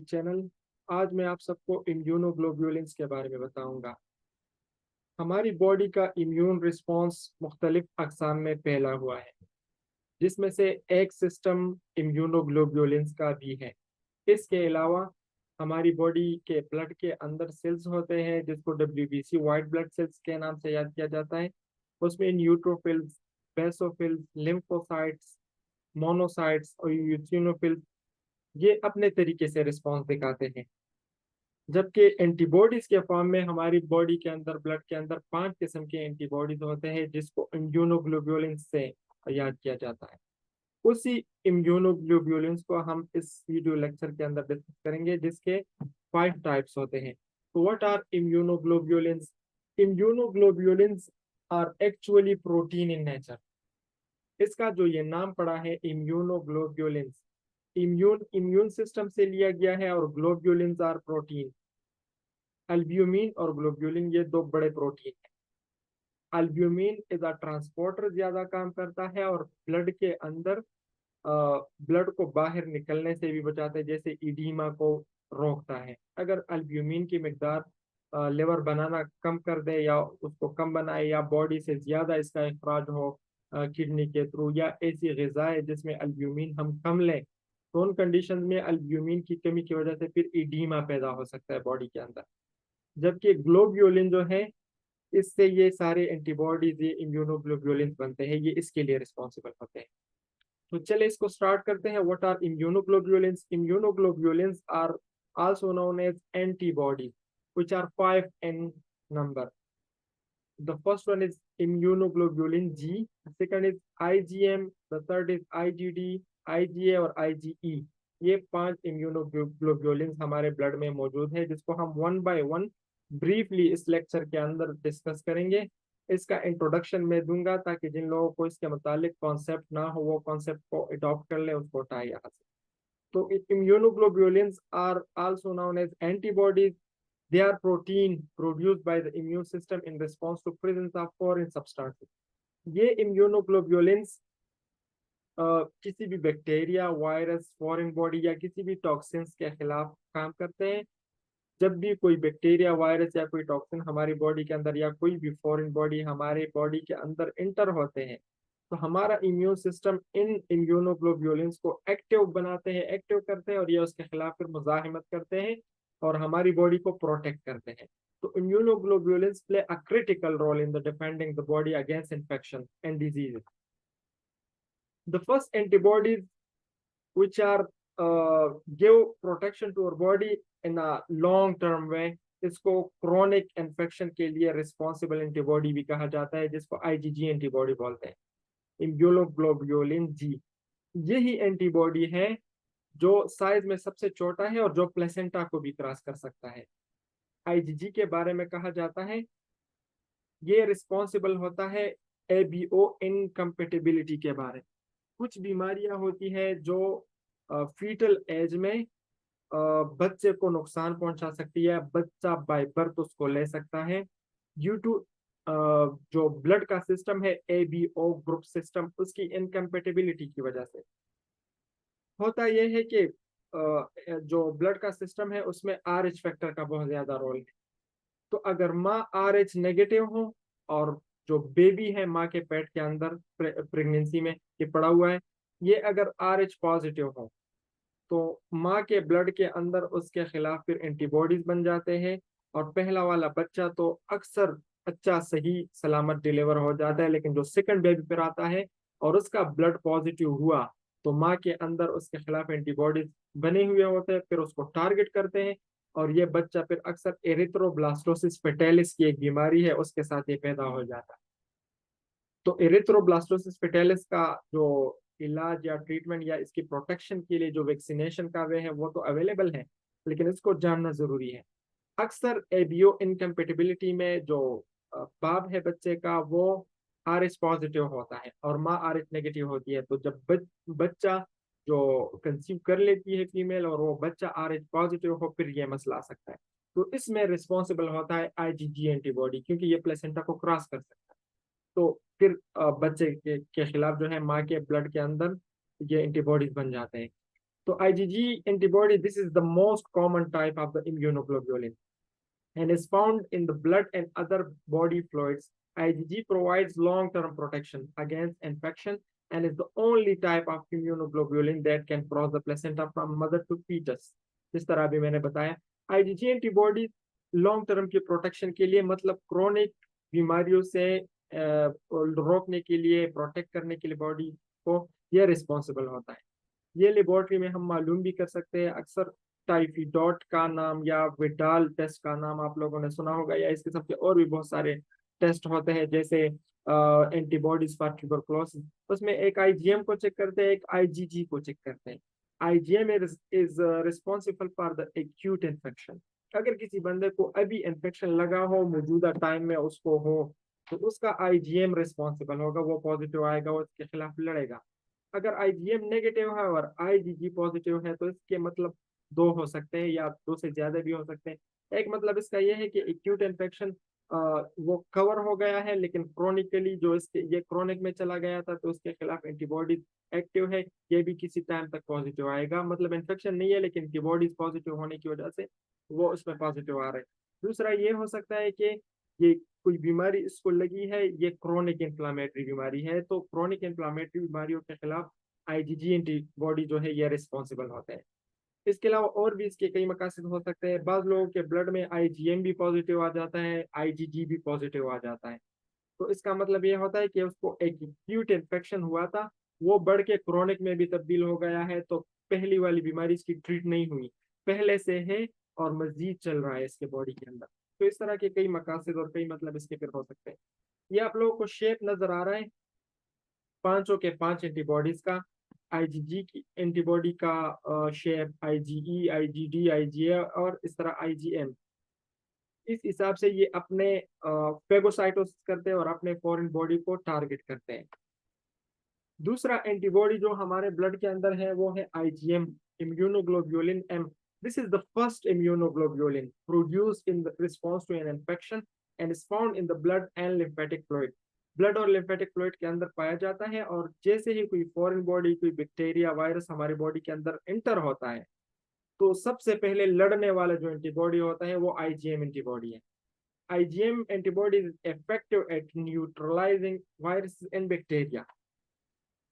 Channel. आज मैं आप सबको इम्यूनोग्लोब्यूलिन्स के बारे में बताऊंगा। हमारी बॉडी का इम्यून रिस्पॉन्स मुख्तलिफ अक़साम में फैला हुआ है, जिसमें से एक सिस्टम इम्यूनोग्लोब्यूलिन्स का भी है। इसके अलावा हमारी बॉडी के ब्लड के अंदर सेल्स होते हैं, जिसको WBC वाइट ब्लड सेल्स के नाम से याद किया जाता है। उसमें न्यूट्रोफिल्स, बेसोफिल्स, लिम्फोसाइट्स, मोनोसाइट्स और यूसिनोफिल्स ये अपने तरीके से रिस्पॉन्स दिखाते हैं। जबकि एंटीबॉडीज के फॉर्म में हमारी बॉडी के अंदर, ब्लड के अंदर 5 किस्म के एंटीबॉडीज होते हैं, जिसको इम्यूनोग्लोब्यूलिन्स से याद किया जाता है। उसी इम्यूनोग्लोब्यूलिन्स को हम इस वीडियो लेक्चर के अंदर डिस्कस करेंगे, जिसके 5 टाइप्स होते हैं। तो what are immunoglobulins? Immunoglobulins are actually protein in nature. इसका जो ये नाम पड़ा है इम्यूनोग्लोब्यूलिन्स, इम्यून सिस्टम से लिया गया है, और ग्लोब्यूलिन्स आर प्रोटीन। अल्ब्यूमिन और ग्लोब्यूलिन ये दो बड़े प्रोटीन हैं। अल्ब्यूमिन इज अ ट्रांसपोर्टर, ज्यादा काम करता है और ब्लड के अंदर ब्लड को बाहर निकलने से भी बचाता है, जैसे इडीमा को रोकता है। अगर अल्ब्यूमिन की मिकदार लेवर बनाना कम कर दे, या उसको कम बनाए, या बॉडी से ज्यादा इसका अखराज हो किडनी के थ्रू, या ऐसी ग़िज़ाएं जिसमें अल्ब्यूमिन हम कम लें, तो उन कंडीशन में अल्ब्यूमिन की कमी की वजह से फिर इडीमा पैदा हो सकता है बॉडी के अंदर। जबकि ग्लोब्यूलिन जो है, इससे ये सारे एंटीबॉडीज, ये इम्यूनोग्लोब्यूलिन बनते हैं, ये इसके लिए रिस्पॉन्सिबल होते हैं। तो चले इसको स्टार्ट करते हैं। What are immunoglobulins? Immunoglobulins are also known as antibodies which are 5 in number. The first one is immunoglobulin G, the second is IgM, the third is IgD, IgA और IgE। ये 5 immunoglobulin हमारे blood में मौजूद है, जिसको हम one by one briefly इस lecture के अंदर डिस्कस करेंगे। इसका इंट्रोडक्शन मैं दूंगा, ताकि जिन लोगों को इसके मुतालिक कॉन्सेप्ट ना हो, वो कॉन्सेप्ट को अडॉप्ट कर ले, उसको उठाए यहाँ से। तो immunoglobulins are also known as antibodies. They are protein produced by the immune system in response to presence of foreign substances. ये immunoglobulins किसी भी बैक्टीरिया, वायरस, फॉरेन बॉडी या किसी भी टॉक्सिन्स के खिलाफ काम करते हैं। जब भी कोई बैक्टीरिया, वायरस या कोई टॉक्सिन हमारी बॉडी के अंदर, या कोई भी फॉरेन बॉडी हमारे बॉडी के अंदर इंटर होते हैं, तो हमारा इम्यून सिस्टम इन इम्यूनोग्लोब्यूलिन्स को एक्टिव बनाते हैं, एक्टिव करते हैं, और ये उसके खिलाफ फिर मुजाहिमत करते हैं और हमारी बॉडी को प्रोटेक्ट करते हैं। तो immunoglobulins play a critical role in the defending the body against infection and diseases. The first antibodies which are give protection to our body in a long term way, इसको chronic infection के लिए responsible antibody भी कहा जाता है, जिसको IgG antibody बोलते हैं। इम्यूनोग्लोब्यूलिन जी यही एंटीबॉडी है जो साइज में सबसे छोटा है और जो प्लेसेंटा को भी क्रॉस कर सकता है। IgG के बारे में कहा जाता है, ये रिस्पॉन्सिबल होता है ABO इनकम्पेटिबिलिटी के बारे में। कुछ बीमारियां होती है जो फीटल एज में बच्चे को नुकसान पहुंचा सकती है, बच्चा बाय बर्थ उसको ले सकता है, ड्यू टू जो ब्लड का सिस्टम है ABO ग्रुप सिस्टम, उसकी इनकम्पेटिबिलिटी की वजह से। होता यह है कि जो ब्लड का सिस्टम है उसमें RH फैक्टर का बहुत ज्यादा रोल है। तो अगर माँ RH नेगेटिव हो, और जो बेबी है माँ के पेट के अंदर प्रेगनेंसी में ये पड़ा हुआ है, ये अगर RH पॉजिटिव हो, तो माँ के ब्लड के अंदर उसके खिलाफ फिर एंटीबॉडीज बन जाते हैं, और पहला वाला बच्चा तो अक्सर अच्छा सही सलामत डिलीवर हो जाता है। लेकिन जो सेकंड बेबी फिर आता है और उसका ब्लड पॉजिटिव हुआ, तो माँ के अंदर उसके खिलाफ एंटीबॉडीज बने हुए होते हैं, फिर उसको टारगेट करते हैं, और ये बच्चा फिर अक्सर एरिथ्रोब्लास्टोसिस फेटालिस की एक बीमारी है, उसके साथ ये पैदा हो जाता है। तो एरिथ्रोब्लास्टोसिस फेटालिस का जो इलाज या ट्रीटमेंट या इसकी प्रोटेक्शन के लिए जो वैक्सीनेशन का वे है, वो तो अवेलेबल है, लेकिन इसको जानना जरूरी है। अक्सर ABO इनकम्पेटिबिलिटी में जो बाप है बच्चे का, वो RH पॉजिटिव होता है और माँ RH नेगेटिव होती है। तो जब बच्चा जो कंसीव कर लेती है फीमेल, और वो बच्चा RH पॉजिटिव हो, फिर ये मसला आ सकता है। तो इसमें रिस्पॉन्सिबल होता है IgG एंटीबॉडी, क्योंकि ये प्लेसेंटा को क्रॉस कर सकता है। तो फिर बच्चे के खिलाफ जो है माँ के ब्लड के अंदर ये एंटीबॉडीज बन जाते हैं। तो IgG antibody, this is the most common type of the immunoglobulin and is found in the blood and other body fluids. IgG provides long-term protection against infection and is the only type of immunoglobulin that can cross the placenta from mother to fetus. जिस तरह अभी मैंने बताया, IgG antibody long term की protection के लिए, मतलब chronic बीमारियों से रोकने के लिए, प्रोटेक्ट करने के लिए बॉडी को, यह रिस्पॉन्सिबल होता है। ये लेबोरेटरी में हम मालूम भी कर सकते हैं। अक्सर टाइफिडॉट का नाम या विडाल टेस्ट का नाम आप लोगों ने सुना होगा, या इस किस्म के और भी बहुत सारे टेस्ट होते हैं, जैसे एंटीबॉडीज फॉर ट्यूबरकुलोसिस। उसमें एक IgM को चेक करते हैं, एक IgG को चेक करते हैं। IgM is responsible for the acute infection. अगर किसी बंदे को अभी इन्फेक्शन लगा हो, मौजूदा टाइम में उसको हो, तो उसका IgM रिस्पॉन्सिबल होगा, वो पॉजिटिव आएगा, वो इसके खिलाफ लड़ेगा। अगर IgM नेगेटिव है और IgG पॉजिटिव है, तो इसके मतलब दो हो सकते हैं या दो से ज्यादा भी हो सकते हैं। एक मतलब इसका यह है कि एक्यूट इन्फेक्शन वो कवर हो गया है, लेकिन क्रोनिकली जो इसके ये क्रोनिक में चला गया था, तो उसके खिलाफ एंटीबॉडीज एक्टिव है, ये भी किसी टाइम तक पॉजिटिव आएगा। मतलब इन्फेक्शन नहीं है, लेकिन एंटीबॉडीज पॉजिटिव होने की वजह से वो उसमें पॉजिटिव आ रहे हैं। दूसरा ये हो सकता है कि ये कोई बीमारी इसको लगी है, ये क्रोनिक इन्फ्लामेटरी बीमारी है, तो क्रोनिक इन्फ्लामेटरी बीमारियों के खिलाफ IgG एंटीबॉडी जो है ये रिस्पॉन्सिबल होते हैं। इसके अलावा और भी इसके कई मकासद हो सकते हैं। बाद लोगों के ब्लड में IgM भी पॉजिटिव आ जाता है, IgG भी पॉजिटिव आ जाता है। तो इसका मतलब ये होता है कि उसको एक एक्यूट इन्फेक्शन हुआ था, वो बढ़ के क्रोनिक में भी तब्दील हो गया है, तो पहली वाली बीमारी इसकी ट्रीट नहीं हुई, पहले से है और मजीद चल रहा है इसके बॉडी के अंदर। तो इस तरह के कई मकासद और कई मतलब इसके फिर हो सकते हैं। ये आप लोगों को शेप नजर आ रहा है पांचों के पांच एंटीबॉडीज का। IgG की एंटीबॉडी का शेप IgE, IgD, IgA और इस तरह IgM। इस हिसाब से ये अपने फेगोसाइटोसिस करते हैं और अपने फॉरेन बॉडी को टारगेट करते हैं। दूसरा एंटीबॉडी जो हमारे ब्लड के अंदर है वो है IgM, immunoglobulin M। This is the first immunoglobulin produced in response to an infection and is found in the blood and lymphatic fluid. Blood और लिम्फेटिक फ्लूइड के अंदर पाया जाता है, और जैसे ही कोई फॉरेन बॉडी, कोई बैक्टीरिया, वायरस हमारी बॉडी के अंदर इंटर होता है, तो सबसे पहले लड़ने वाला जो एंटीबॉडी होता है वो IgM एंटीबॉडी है। IgM antibody is effective eight neutralising virus and bacteria.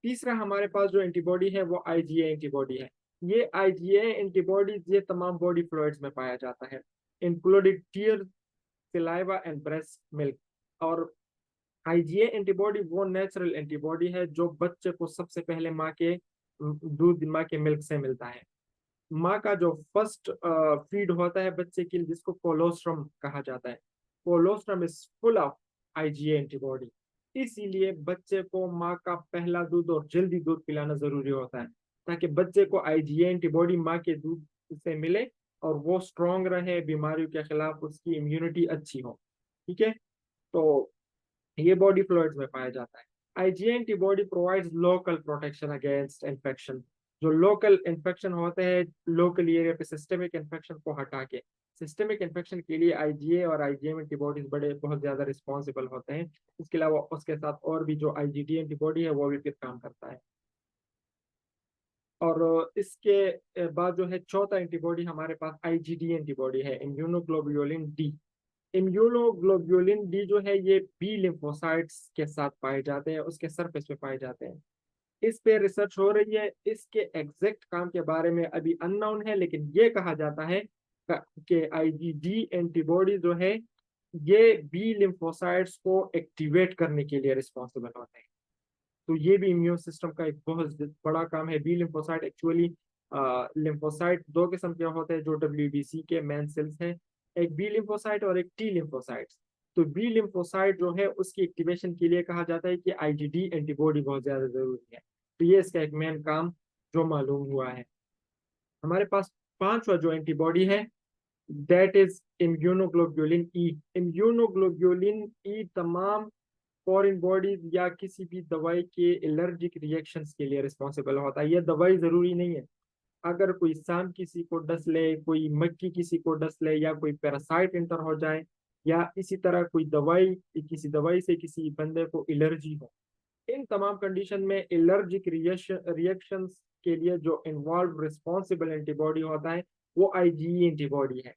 तीसरा हमारे पास जो एंटीबॉडी है वो IgA एंटीबॉडी है। ये IgA एंटीबॉडी ये तमाम बॉडी फ्लूइड्स में पाया जाता है, including tears, saliva and breast milk. और IgA एंटीबॉडी वो नेचुरल एंटीबॉडी है जो बच्चे को सबसे पहले माँ के दूध, माँ के मिल्क से मिलता है। माँ का जो फर्स्ट फीड होता है बच्चे के लिए, जिसको कोलोस्ट्रम कहा जाता है, colostrum is full of IgA antibody. इसीलिए बच्चे को माँ का पहला दूध और जल्दी दूध पिलाना जरूरी होता है, ताकि बच्चे को IgA एंटीबॉडी माँ के दूध से मिले और वो स्ट्रॉन्ग रहे, बीमारियों के खिलाफ उसकी इम्यूनिटी अच्छी हो। ठीक है, तो ये बॉडी फ्लूइड्स में पाया जाता है। IgA antibody provides local protection against infection. जो लोकल इन्फेक्शन होते हैं लोकल एरिया पे, सिस्टमिक इन्फेक्शन को हटा के, सिस्टमिक इन्फेक्शन के लिए IgA और IgM एंटीबॉडीज बड़े बहुत ज्यादा रिस्पॉन्सिबल होते हैं। इसके अलावा उसके साथ और भी जो IgD एंटीबॉडी है वो भी फिर काम करता है। और इसके बाद जो है चौथा एंटीबॉडी हमारे पास IgD एंटीबॉडी है, इम्यूनोग्लोबुलिन D। इम्यूनोग्लोबुलिन डी जो है ये बी लिम्फोसाइट्स के साथ पाए जाते हैं, उसके सरफेस पे पाए जाते हैं। इस पे रिसर्च हो रही है, इसके एग्जैक्ट काम के बारे में अभी अननोन है, लेकिन ये कहा जाता है कि IgD एंटीबॉडी जो है ये बी लिम्फोसाइट्स को एक्टिवेट करने के लिए रिस्पॉन्सिबल होते हैं। तो ये भी इम्यून सिस्टम का एक बहुत बड़ा काम है। बी लिम्फोसाइट एक्चुअली, लिम्फोसाइट दो किस्म के होते हैं जो WBC के मेन सेल्स हैं, एक बी लिम्फोसाइट और एक टी लिम्फोसाइट। तो बी लिम्फोसाइट जो है उसकी एक्टिवेशन के लिए कहा जाता है कि IgD एंटीबॉडी बहुत ज्यादा जरूरी है। तो ये इसका एक मेन काम जो मालूम हुआ है। हमारे पास पांचवा जो एंटीबॉडी है that is immunoglobulin E. Immunoglobulin E तमाम फॉरेन बॉडीज या किसी भी दवाई के एलर्जिक रिएक्शंस के लिए रिस्पॉन्सिबल होता है। यह दवाई जरूरी नहीं है, अगर कोई सांप किसी को डस ले, कोई मक्खी किसी को डस ले, या कोई पैरासाइट इंटर हो जाए, या इसी तरह कोई दवाई, किसी दवाई से किसी बंदे को एलर्जी हो, इन तमाम कंडीशन में एलर्जिक रिएक्शंस के लिए जो इन्वॉल्व रिस्पॉन्सिबल एंटीबॉडी होता है वो आईजीई एंटीबॉडी है।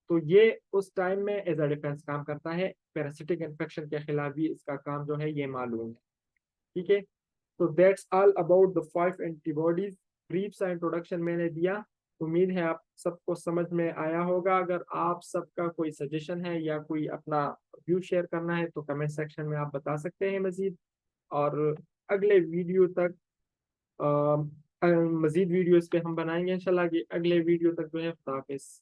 तो ये उस टाइम में एज अ डिफेंस काम करता है, पैरासिटिक इन्फेक्शन के खिलाफ भी इसका काम जो है ये मालूम है। ठीक है, तो that's all about the 5 antibodies. Brief सा इंट्रोडक्शन मैंने दिया, उम्मीद है आप सबको समझ में आया होगा। अगर आप सबका कोई सजेशन है या कोई अपना व्यू शेयर करना है तो कमेंट सेक्शन में आप बता सकते हैं मजीद। और अगले वीडियो तक मजीद वीडियोस पे हम बनाएंगे इंशाल्लाह कि अगले वीडियो तक जो है खुदा हाफिज़।